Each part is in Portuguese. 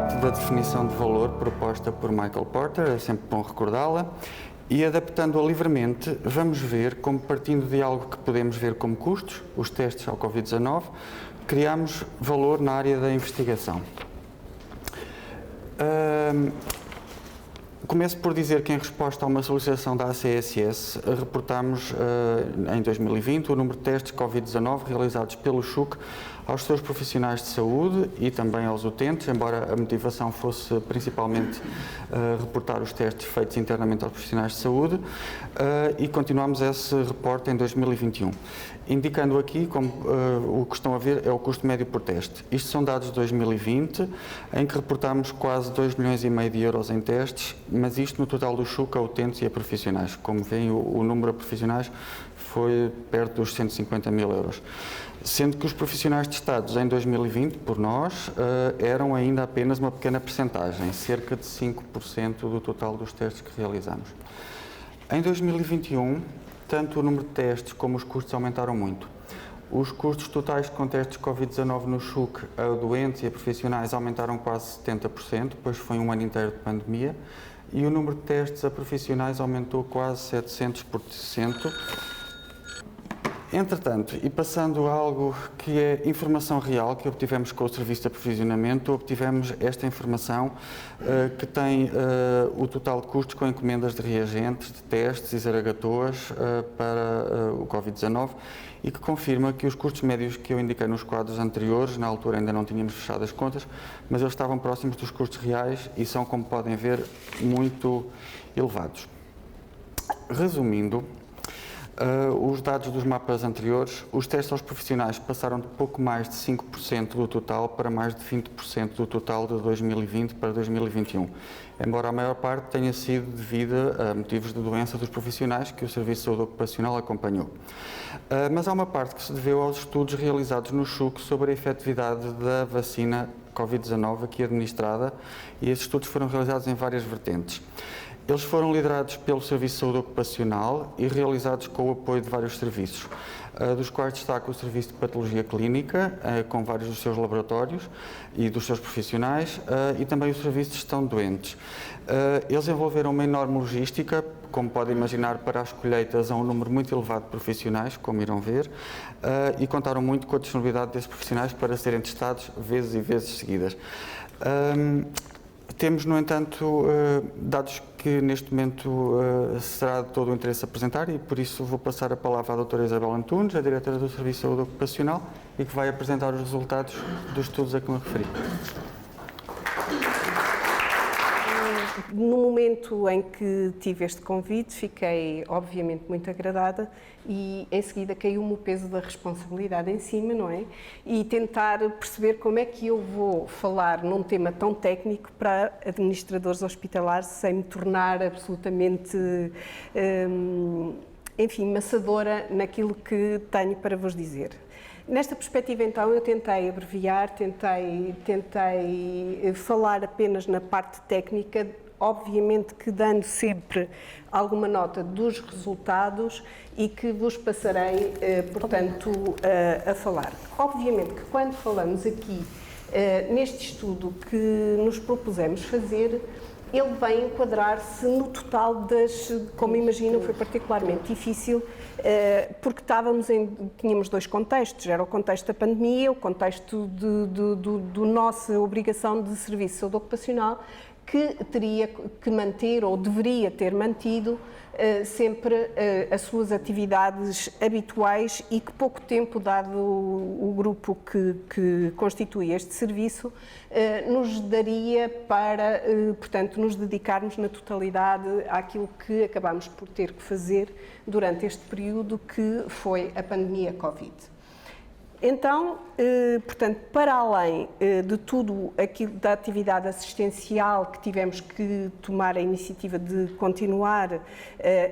parte da definição de valor proposta por Michael Porter, é sempre bom recordá-la, e adaptando-a livremente, vamos ver como, partindo de algo que podemos ver como custos, os testes ao Covid-19, criamos valor na área da investigação. Começo por dizer que, em resposta a uma solicitação da ACSS, reportámos em 2020 o número de testes Covid-19 realizados pelo SHUC aos seus profissionais de saúde e também aos utentes, embora a motivação fosse principalmente reportar os testes feitos internamente aos profissionais de saúde, e continuamos esse reporte em 2021. Indicando aqui, como o que estão a ver é o custo médio por teste. Isto são dados de 2020, em que reportámos quase 2,5 milhões de euros em testes, mas isto no total do SHUC a utentes e a profissionais. Como veem, o número de profissionais foi perto dos 150 mil euros. Sendo que os profissionais testados em 2020, por nós, eram ainda apenas uma pequena percentagem, cerca de 5% do total dos testes que realizamos. Em 2021, tanto o número de testes como os custos aumentaram muito. Os custos totais com testes Covid-19 no SHUC a doentes e a profissionais aumentaram quase 70%, pois foi um ano inteiro de pandemia, e o número de testes a profissionais aumentou quase 700%. Entretanto, e passando a algo que é informação real que obtivemos com o Serviço de Aprovisionamento, obtivemos esta informação que tem o total de custos com encomendas de reagentes, de testes e zaragatoas para o Covid-19 e que confirma que os custos médios que eu indiquei nos quadros anteriores, na altura ainda não tínhamos fechado as contas, mas eles estavam próximos dos custos reais e são, como podem ver, muito elevados. Resumindo, os dados dos mapas anteriores, os testes aos profissionais passaram de pouco mais de 5% do total para mais de 20% do total de 2020 para 2021, embora a maior parte tenha sido devida a motivos de doença dos profissionais que o Serviço de Saúde Ocupacional acompanhou. Mas há uma parte que se deveu aos estudos realizados no SHUC sobre a efetividade da vacina Covid-19 aqui administrada, e esses estudos foram realizados em várias vertentes. Eles foram liderados pelo Serviço de Saúde Ocupacional e realizados com o apoio de vários serviços, dos quais destaca o Serviço de Patologia Clínica, com vários dos seus laboratórios e dos seus profissionais, e também o Serviço de Gestão de Doentes. Eles envolveram uma enorme logística, como podem imaginar, para as colheitas a um número muito elevado de profissionais, como irão ver, e contaram muito com a disponibilidade desses profissionais para serem testados vezes e vezes seguidas. Temos, no entanto, dados que neste momento será de todo o interesse apresentar e por isso vou passar a palavra à doutora Isabel Antunes, a diretora do Serviço de Saúde Ocupacional, e que vai apresentar os resultados dos estudos a que me referi. No momento em que tive este convite, fiquei obviamente muito agradada e em seguida caiu-me o peso da responsabilidade em cima, não é? E tentar perceber como é que eu vou falar num tema tão técnico para administradores hospitalares sem me tornar absolutamente, enfim, maçadora naquilo que tenho para vos dizer. Nesta perspectiva, então, eu tentei abreviar, tentei falar apenas na parte técnica, obviamente que dando sempre alguma nota dos resultados e que vos passarei, portanto, a falar. Obviamente que quando falamos aqui neste estudo que nos propusemos fazer, ele vem enquadrar-se no total das, como imaginam, foi particularmente difícil, porque tínhamos dois contextos, era o contexto da pandemia, o contexto da nossa obrigação de serviço de saúde ocupacional, que teria que manter ou deveria ter mantido sempre as suas atividades habituais e que pouco tempo, dado o grupo que constitui este serviço, nos daria para, portanto, nos dedicarmos na totalidade àquilo que acabámos por ter que fazer durante este período que foi a pandemia Covid. Então, portanto, para além de tudo aquilo da atividade assistencial que tivemos que tomar a iniciativa de continuar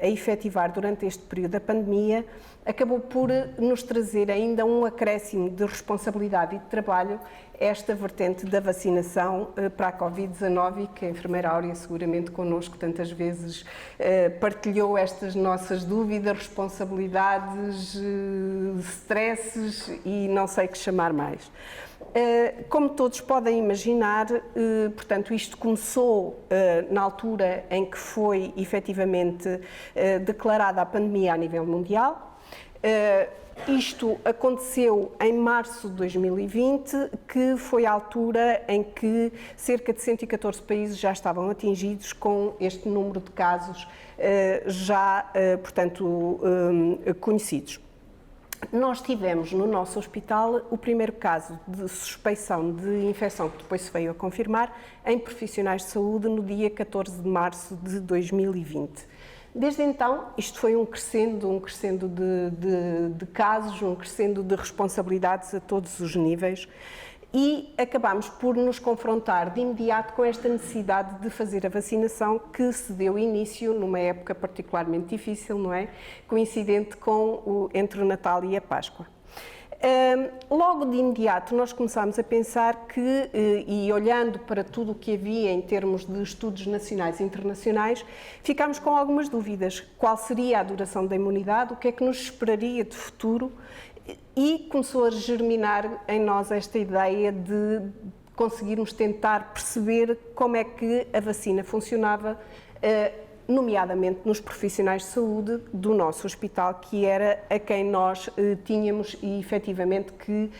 a efetivar durante este período da pandemia, acabou por nos trazer ainda um acréscimo de responsabilidade e de trabalho, esta vertente da vacinação para a Covid-19 e que a enfermeira Áurea seguramente connosco tantas vezes partilhou estas nossas dúvidas, responsabilidades, stresses e não sei que chamar mais. Como todos podem imaginar, portanto, isto começou na altura em que foi efetivamente declarada a pandemia a nível mundial. Isto aconteceu em março de 2020, que foi a altura em que cerca de 114 países já estavam atingidos com este número de casos portanto, conhecidos. Nós tivemos no nosso hospital o primeiro caso de suspeição de infecção, que depois se veio a confirmar, em profissionais de saúde no dia 14 de março de 2020. Desde então, isto foi um crescendo de casos, um crescendo de responsabilidades a todos os níveis e acabámos por nos confrontar de imediato com esta necessidade de fazer a vacinação que se deu início numa época particularmente difícil, não é? Coincidente entre o Natal e a Páscoa. Logo de imediato nós começámos a pensar que, e olhando para tudo o que havia em termos de estudos nacionais e internacionais, ficámos com algumas dúvidas. Qual seria a duração da imunidade, o que é que nos esperaria de futuro? E começou a germinar em nós esta ideia de conseguirmos tentar perceber como é que a vacina funcionava, nomeadamente nos profissionais de saúde do nosso hospital, que era a quem nós tínhamos efetivamente que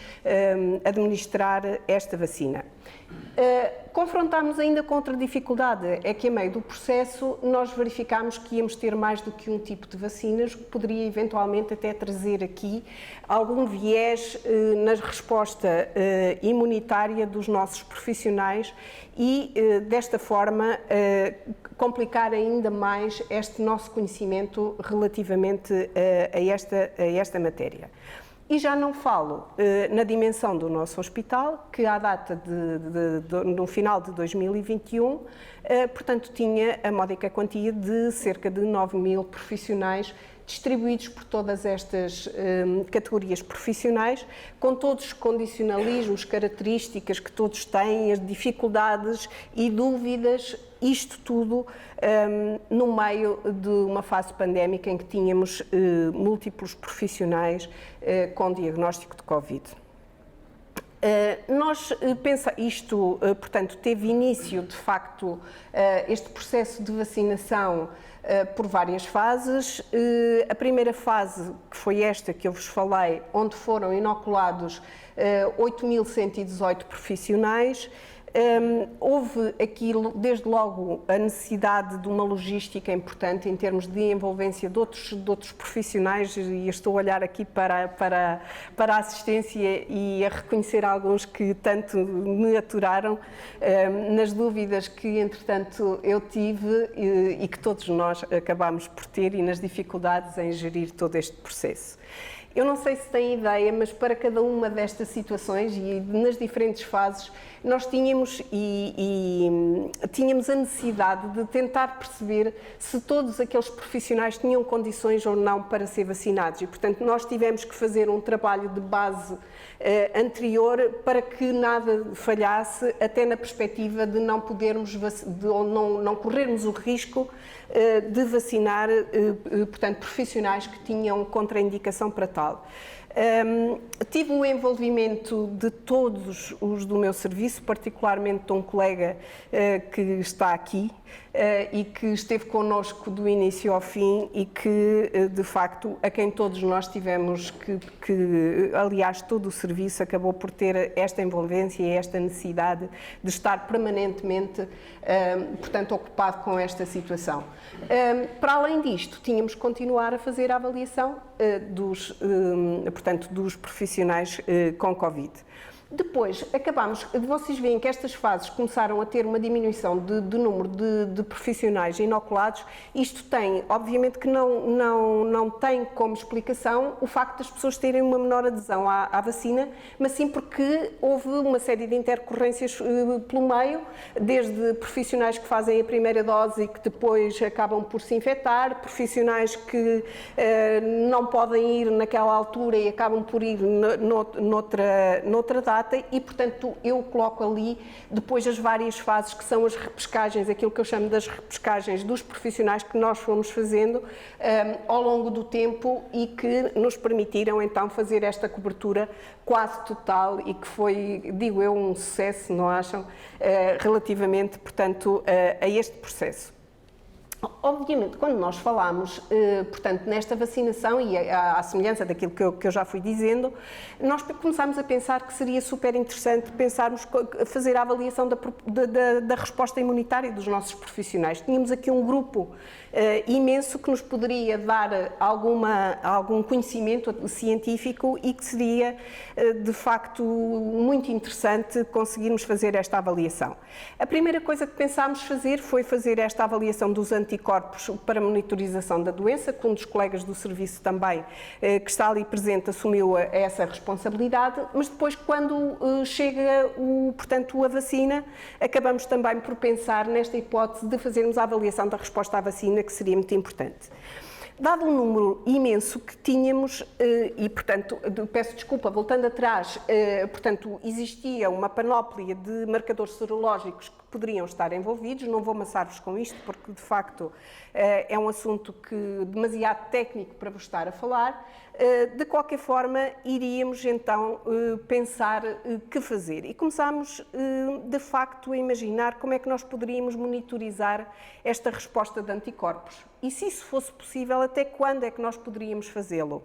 administrar esta vacina. Confrontámos ainda com outra dificuldade, é que a meio do processo nós verificámos que íamos ter mais do que um tipo de vacinas, que poderia eventualmente até trazer aqui algum viés na resposta imunitária dos nossos profissionais e, desta forma, complicar ainda mais este nosso conhecimento relativamente a esta matéria. E já não falo na dimensão do nosso hospital, que à data no final de 2021, portanto, tinha a módica quantia de cerca de 9.000 profissionais distribuídos por todas estas categorias profissionais, com todos os condicionalismos, características que todos têm, as dificuldades e dúvidas, isto tudo no meio de uma fase pandémica em que tínhamos múltiplos profissionais com diagnóstico de Covid. Portanto, teve início, de facto, este processo de vacinação por várias fases. A primeira fase, que foi esta que eu vos falei, onde foram inoculados 8.118 profissionais. Houve aqui, desde logo, a necessidade de uma logística importante em termos de envolvência de outros profissionais, e estou a olhar aqui para a assistência e a reconhecer alguns que tanto me aturaram nas dúvidas que, entretanto, eu tive e que todos nós acabámos por ter e nas dificuldades em gerir todo este processo. Eu não sei se têm ideia, mas para cada uma destas situações e nas diferentes fases, nós tínhamos a necessidade de tentar perceber se todos aqueles profissionais tinham condições ou não para ser vacinados. E, portanto, nós tivemos que fazer um trabalho de base anterior para que nada falhasse, até na perspectiva de não podermos, não corrermos o risco de vacinar, portanto, profissionais que tinham contraindicação para tal. Tive o envolvimento de todos os do meu serviço, particularmente de um colega que está aqui e que esteve connosco do início ao fim e que, de facto, a quem todos nós tivemos aliás, todo o serviço acabou por ter esta envolvência e esta necessidade de estar permanentemente, portanto, ocupado com esta situação. Para além disto, tínhamos que continuar a fazer a avaliação dos profissionais com Covid. Depois, vocês veem que estas fases começaram a ter uma diminuição de número de profissionais inoculados. Isto tem, obviamente que não tem como explicação o facto das pessoas terem uma menor adesão à vacina, mas sim porque houve uma série de intercorrências pelo meio, desde profissionais que fazem a primeira dose e que depois acabam por se infectar, profissionais que não podem ir naquela altura e acabam por ir noutra data. data e, portanto, eu coloco ali depois as várias fases que são as repescagens, aquilo que eu chamo das repescagens dos profissionais que nós fomos fazendo ao longo do tempo e que nos permitiram então fazer esta cobertura quase total e que foi, digo eu, um sucesso, não acham, relativamente, portanto, a este processo. Obviamente, quando nós falamos, portanto, nesta vacinação e à semelhança daquilo que eu já fui dizendo, nós começámos a pensar que seria super interessante pensarmos fazer a avaliação da resposta imunitária dos nossos profissionais. Tínhamos aqui um grupo imenso que nos poderia dar algum conhecimento científico e que seria, de facto, muito interessante conseguirmos fazer esta avaliação. A primeira coisa que pensámos fazer foi fazer esta avaliação dos anticorpos para monitorização da doença, que um dos colegas do serviço também, que está ali presente, assumiu essa responsabilidade, mas depois, quando chega, portanto, a vacina, acabamos também por pensar nesta hipótese de fazermos a avaliação da resposta à vacina, que seria muito importante. Dado o número imenso que tínhamos, e portanto, peço desculpa, voltando atrás, portanto, existia uma panóplia de marcadores serológicos que poderiam estar envolvidos, não vou amassar-vos com isto, porque de facto é um assunto demasiado técnico para vos estar a falar. De qualquer forma, iríamos então pensar que fazer. E começámos, de facto, a imaginar como é que nós poderíamos monitorizar esta resposta de anticorpos. E se isso fosse possível, até quando é que nós poderíamos fazê-lo?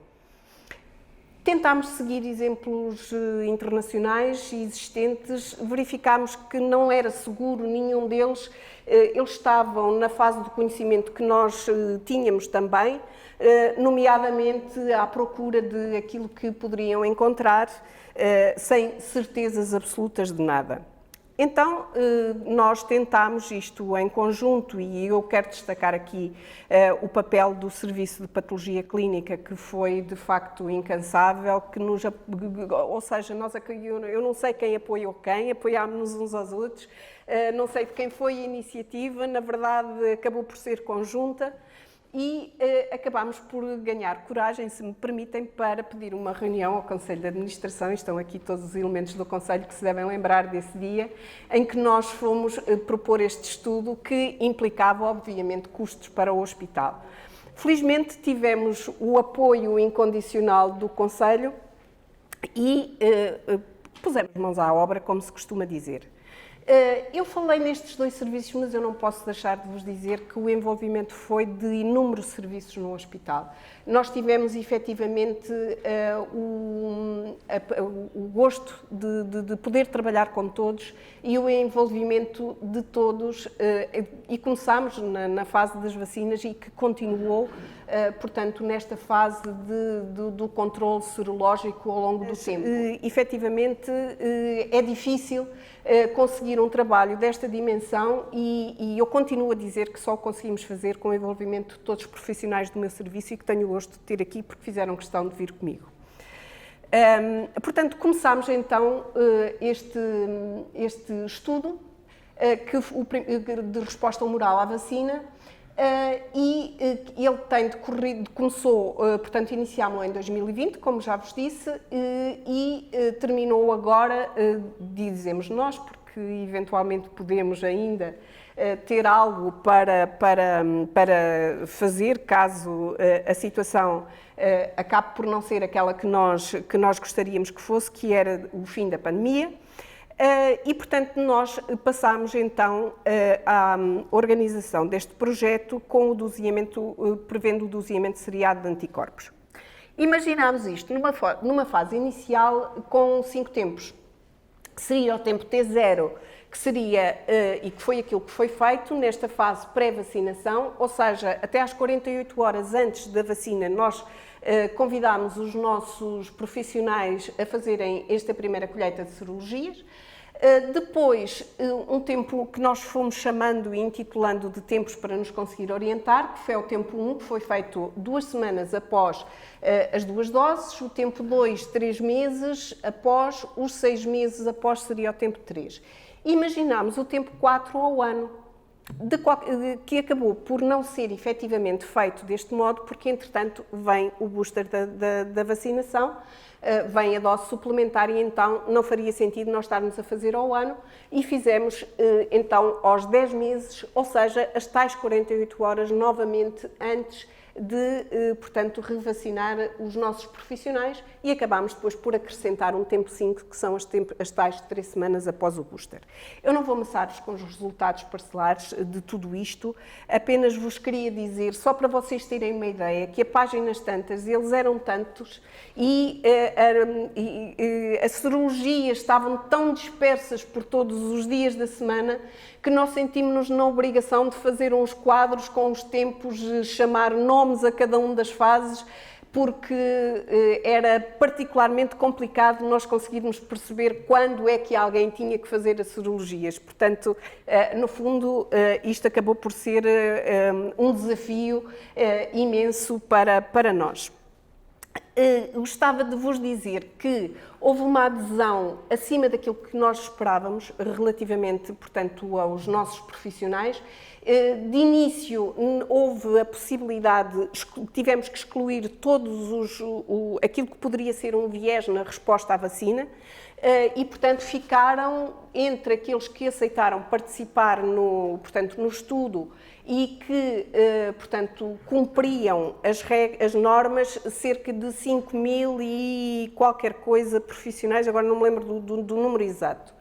Tentámos seguir exemplos internacionais existentes, verificámos que não era seguro nenhum deles, eles estavam na fase de conhecimento que nós tínhamos também, nomeadamente à procura de aquilo que poderiam encontrar, sem certezas absolutas de nada. Então, nós tentámos isto em conjunto e eu quero destacar aqui o papel do Serviço de Patologia Clínica, que foi, de facto, incansável, ou seja, eu não sei quem apoiou quem, apoiámos-nos uns aos outros, não sei de quem foi a iniciativa, na verdade acabou por ser conjunta, e acabámos por ganhar coragem, se me permitem, para pedir uma reunião ao Conselho de Administração, e estão aqui todos os elementos do Conselho que se devem lembrar desse dia, em que nós fomos propor este estudo que implicava, obviamente, custos para o hospital. Felizmente tivemos o apoio incondicional do Conselho e pusemos mãos à obra, como se costuma dizer. Eu falei nestes dois serviços, mas eu não posso deixar de vos dizer que o envolvimento foi de inúmeros serviços no hospital. Nós tivemos, efetivamente, o gosto de poder trabalhar com todos e o envolvimento de todos, e começámos na fase das vacinas e que continuou, portanto, nesta fase do controle serológico ao longo do tempo. Efetivamente, é difícil conseguir um trabalho desta dimensão e eu continuo a dizer que só o conseguimos fazer com o envolvimento de todos os profissionais do meu serviço e que tenho o gosto de ter aqui porque fizeram questão de vir comigo. Portanto, começámos então este estudo de resposta humoral à vacina e ele tem começou, portanto, iniciámos-lo em 2020, como já vos disse, e terminou agora, dizemos nós, porque eventualmente podemos ainda ter algo para fazer, caso a situação acabe por não ser aquela que nós gostaríamos que fosse, que era o fim da pandemia. E, portanto, nós passámos então à organização deste projeto com o doseamento, prevendo o doseamento seriado de anticorpos. Imaginámos isto numa fase inicial com 5 tempos, que seria o tempo T0, que seria, e que foi aquilo que foi feito nesta fase pré-vacinação, ou seja, até às 48 horas antes da vacina, nós convidámos os nossos profissionais a fazerem esta primeira colheita de serologias. Depois, um tempo que nós fomos chamando e intitulando de tempos para nos conseguir orientar, que foi o tempo 1, que foi feito 2 semanas após as 2 doses, o tempo 2, 3 meses após, os 6 meses após seria o tempo 3. Imaginámos o tempo 4 ao ano. que acabou por não ser efetivamente feito deste modo, porque entretanto vem o booster da vacinação, vem a dose suplementar e então não faria sentido nós estarmos a fazer ao ano e fizemos então aos 10 meses, ou seja, as tais 48 horas novamente antes de, portanto, revacinar os nossos profissionais e acabámos depois por acrescentar um tempo 5, que são as tais 3 semanas após o booster. Eu não vou amassar-vos com os resultados parcelares de tudo isto, apenas vos queria dizer, só para vocês terem uma ideia, que a páginas tantas, eles eram tantos e as serologias estavam tão dispersas por todos os dias da semana que nós sentimos-nos na obrigação de fazer uns quadros com os tempos, chamar nomes a cada uma das fases, porque era particularmente complicado nós conseguirmos perceber quando é que alguém tinha que fazer as serologias. Portanto, no fundo, isto acabou por ser um desafio imenso para nós. Gostava de vos dizer que houve uma adesão acima daquilo que nós esperávamos relativamente, portanto, aos nossos profissionais. De início houve a possibilidade, tivemos que excluir todos aquilo que poderia ser um viés na resposta à vacina e, portanto, ficaram entre aqueles que aceitaram participar no estudo e que, portanto, cumpriam as normas, cerca de 5.000 e qualquer coisa profissionais, agora não me lembro do número exato.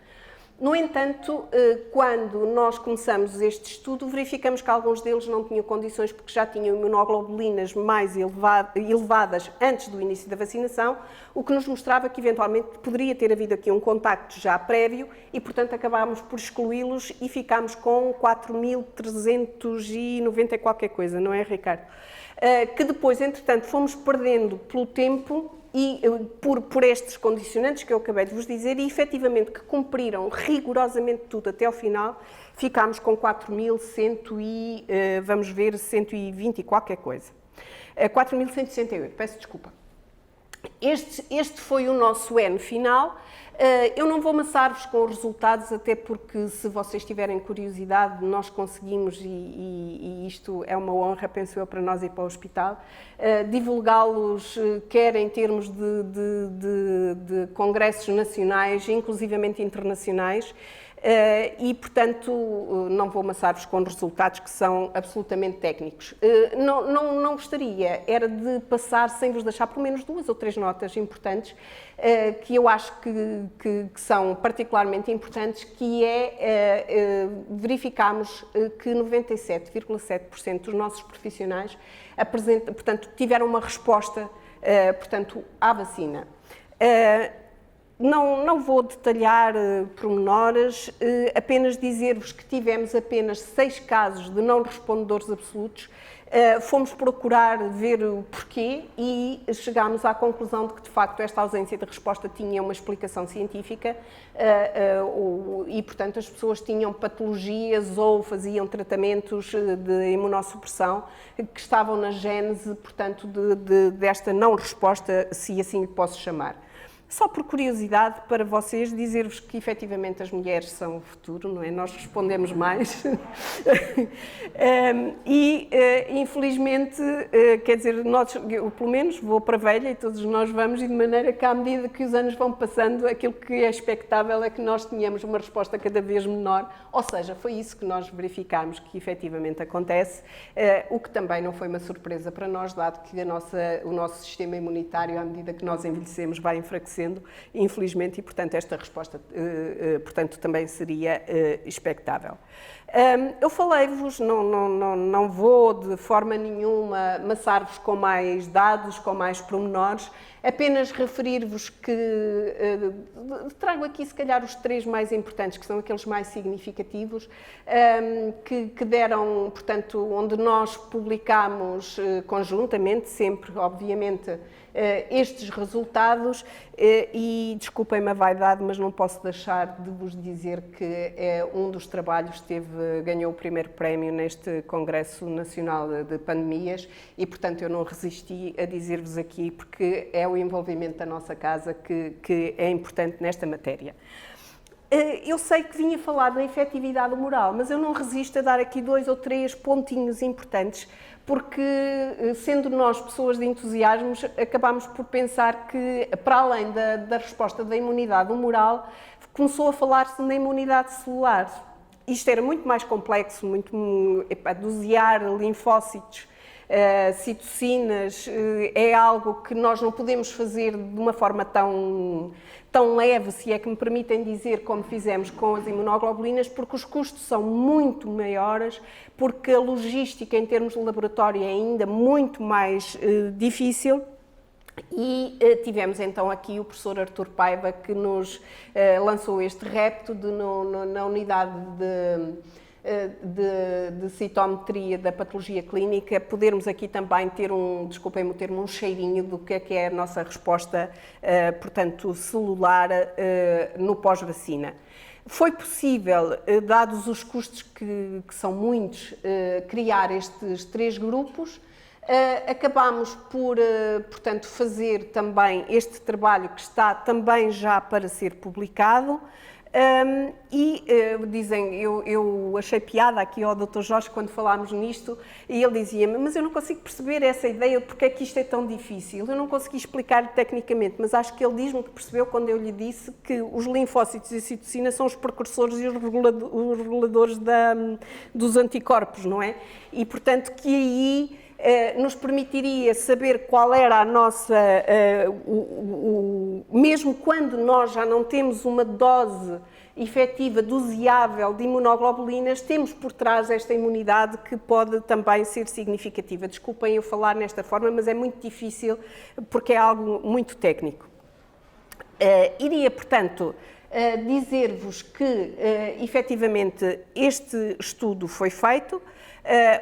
No entanto, quando nós começamos este estudo, verificamos que alguns deles não tinham condições porque já tinham imunoglobulinas mais elevadas antes do início da vacinação, o que nos mostrava que eventualmente poderia ter havido aqui um contacto já prévio e, portanto, acabámos por excluí-los e ficámos com 4.390 qualquer coisa, não é, Ricardo? Que depois, entretanto, fomos perdendo pelo tempo e por estes condicionantes que eu acabei de vos dizer e efetivamente que cumpriram rigorosamente tudo até ao final, ficámos com 4.100 e, vamos ver, 120 e qualquer coisa. 4.168, peço desculpa. Este foi o nosso N final. Eu não vou amassar-vos com os resultados, até porque, se vocês tiverem curiosidade, nós conseguimos, e isto é uma honra, penso eu, para nós e para o hospital, divulgá-los, quer em termos de congressos nacionais, inclusivamente internacionais, e, portanto, não vou amassar-vos com resultados que são absolutamente técnicos. Não gostaria, era de passar, sem vos deixar pelo menos 2 ou 3 notas importantes, que eu acho que são particularmente importantes, que verificámos que 97,7% dos nossos profissionais tiveram uma resposta, à vacina. Não vou detalhar pormenores, apenas dizer-vos que tivemos apenas 6 casos de não respondedores absolutos. Fomos procurar ver o porquê e chegámos à conclusão de que, de facto, esta ausência de resposta tinha uma explicação científica e, portanto, as pessoas tinham patologias ou faziam tratamentos de imunossupressão que estavam na gênese, portanto, desta não resposta, se assim lhe posso chamar. Só por curiosidade, para vocês, dizer-vos que, efetivamente, as mulheres são o futuro, não é? Nós respondemos mais. Infelizmente, quer dizer, eu, pelo menos, vou para a velha e todos nós vamos, e de maneira que, à medida que os anos vão passando, aquilo que é expectável é que nós tenhamos uma resposta cada vez menor. Ou seja, foi isso que nós verificámos que, efetivamente, acontece, o que também não foi uma surpresa para nós, dado que o nosso sistema imunitário, à medida que nós envelhecemos, vai enfraquecendo, infelizmente, e, portanto, esta resposta, também seria expectável. Eu falei-vos, não vou de forma nenhuma amassar-vos com mais dados, com mais pormenores, apenas referir-vos que trago aqui, se calhar, os 3 mais importantes, que são aqueles mais significativos, que deram, portanto, onde nós publicámos conjuntamente, sempre, obviamente, estes resultados, e desculpem-me a vaidade, mas não posso deixar de vos dizer que um dos trabalhos ganhou o primeiro prémio neste Congresso Nacional de Pandemias e, portanto, eu não resisti a dizer-vos aqui, porque é o envolvimento da nossa casa que é importante nesta matéria. Eu sei que vinha falar da efetividade moral, mas eu não resisto a dar aqui 2 ou 3 pontinhos importantes, porque, sendo nós pessoas de entusiasmos, acabamos por pensar que, para além da resposta da imunidade moral, começou a falar-se na imunidade celular. Isto era muito mais complexo, dosear linfócitos, citocinas, é algo que nós não podemos fazer de uma forma tão leve, se é que me permitem dizer, como fizemos com as imunoglobulinas, porque os custos são muito maiores, porque a logística em termos de laboratório é ainda muito mais difícil. E tivemos então aqui o professor Artur Paiva, que nos lançou este repto na unidade de citometria da patologia clínica, podermos aqui também ter desculpem-me o termo, um cheirinho do que é a nossa resposta, portanto, celular no pós-vacina. Foi possível, dados os custos que são muitos, criar estes 3 grupos. Acabámos por, portanto, fazer também este trabalho que está também já para ser publicado. Dizem, eu achei piada aqui ao Dr. Jorge quando falámos nisto, e ele dizia-me, mas eu não consigo perceber essa ideia de porque é que isto é tão difícil. Eu não consegui explicar tecnicamente, mas acho que ele diz-me que percebeu quando eu lhe disse que os linfócitos e a citocina são os precursores e os reguladores dos anticorpos, não é? E, portanto, que aí nos permitiria saber qual era a nossa, mesmo quando nós já não temos uma dose efetiva, doseável de imunoglobulinas, temos por trás esta imunidade que pode também ser significativa. Desculpem eu falar nesta forma, mas é muito difícil porque é algo muito técnico. Iria, portanto, dizer-vos que, efetivamente, este estudo foi feito.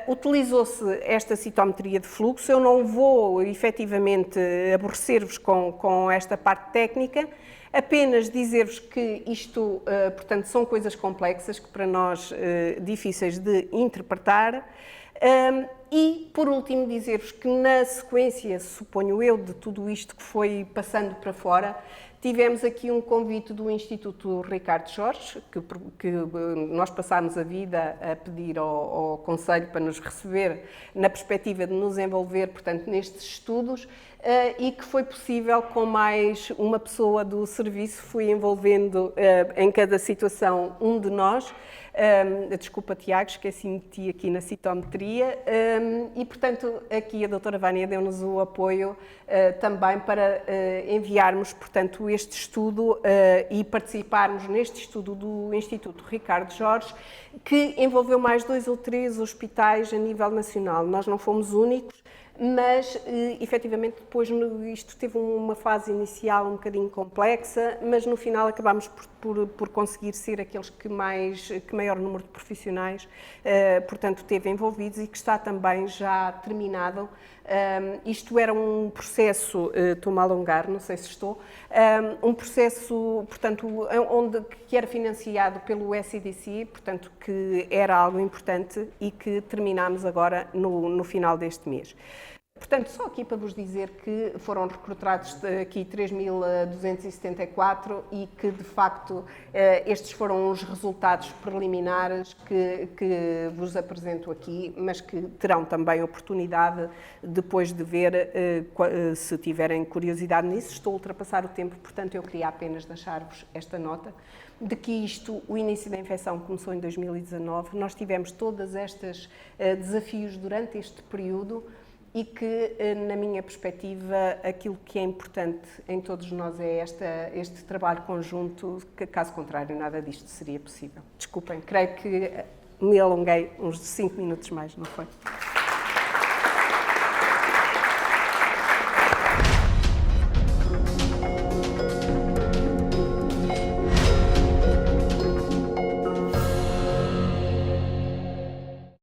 Utilizou-se esta citometria de fluxo. Eu não vou, efetivamente, aborrecer-vos com esta parte técnica, apenas dizer-vos que isto, portanto, são coisas complexas, que para nós difíceis de interpretar. E, por último, dizer-vos que na sequência, suponho eu, de tudo isto que foi passando para fora, tivemos aqui um convite do Instituto Ricardo Jorge, que nós passámos a vida a pedir ao Conselho para nos receber na perspectiva de nos envolver, portanto, nestes estudos, e que foi possível, com mais uma pessoa do serviço, fui envolvendo em cada situação um de nós. Desculpa, Tiago, esqueci-me de ti aqui na citometria, e, portanto, aqui a doutora Vânia deu-nos o apoio também para enviarmos, portanto, este estudo e participarmos neste estudo do Instituto Ricardo Jorge, que envolveu mais 2 ou 3 hospitais a nível nacional. Nós não fomos únicos, mas, efetivamente, depois isto teve uma fase inicial um bocadinho complexa, mas no final acabámos por conseguir ser aqueles que maior número de profissionais, portanto, teve envolvidos e que está também já terminado. Isto era um processo, estou-me a alongar, não sei se estou, um processo, portanto, que era financiado pelo SCDC, portanto, que era algo importante e que terminámos agora no final deste mês. Portanto, só aqui para vos dizer que foram recrutados aqui 3.274 e que, de facto, estes foram os resultados preliminares que vos apresento aqui, mas que terão também oportunidade depois de ver, se tiverem curiosidade nisso. Estou a ultrapassar o tempo, portanto, eu queria apenas deixar-vos esta nota de que o início da infecção começou em 2019, nós tivemos todos estes desafios durante este período, e que, na minha perspectiva, aquilo que é importante em todos nós é este trabalho conjunto, que, caso contrário, nada disto seria possível. Desculpem, creio que me alonguei uns 5 minutos mais, não foi?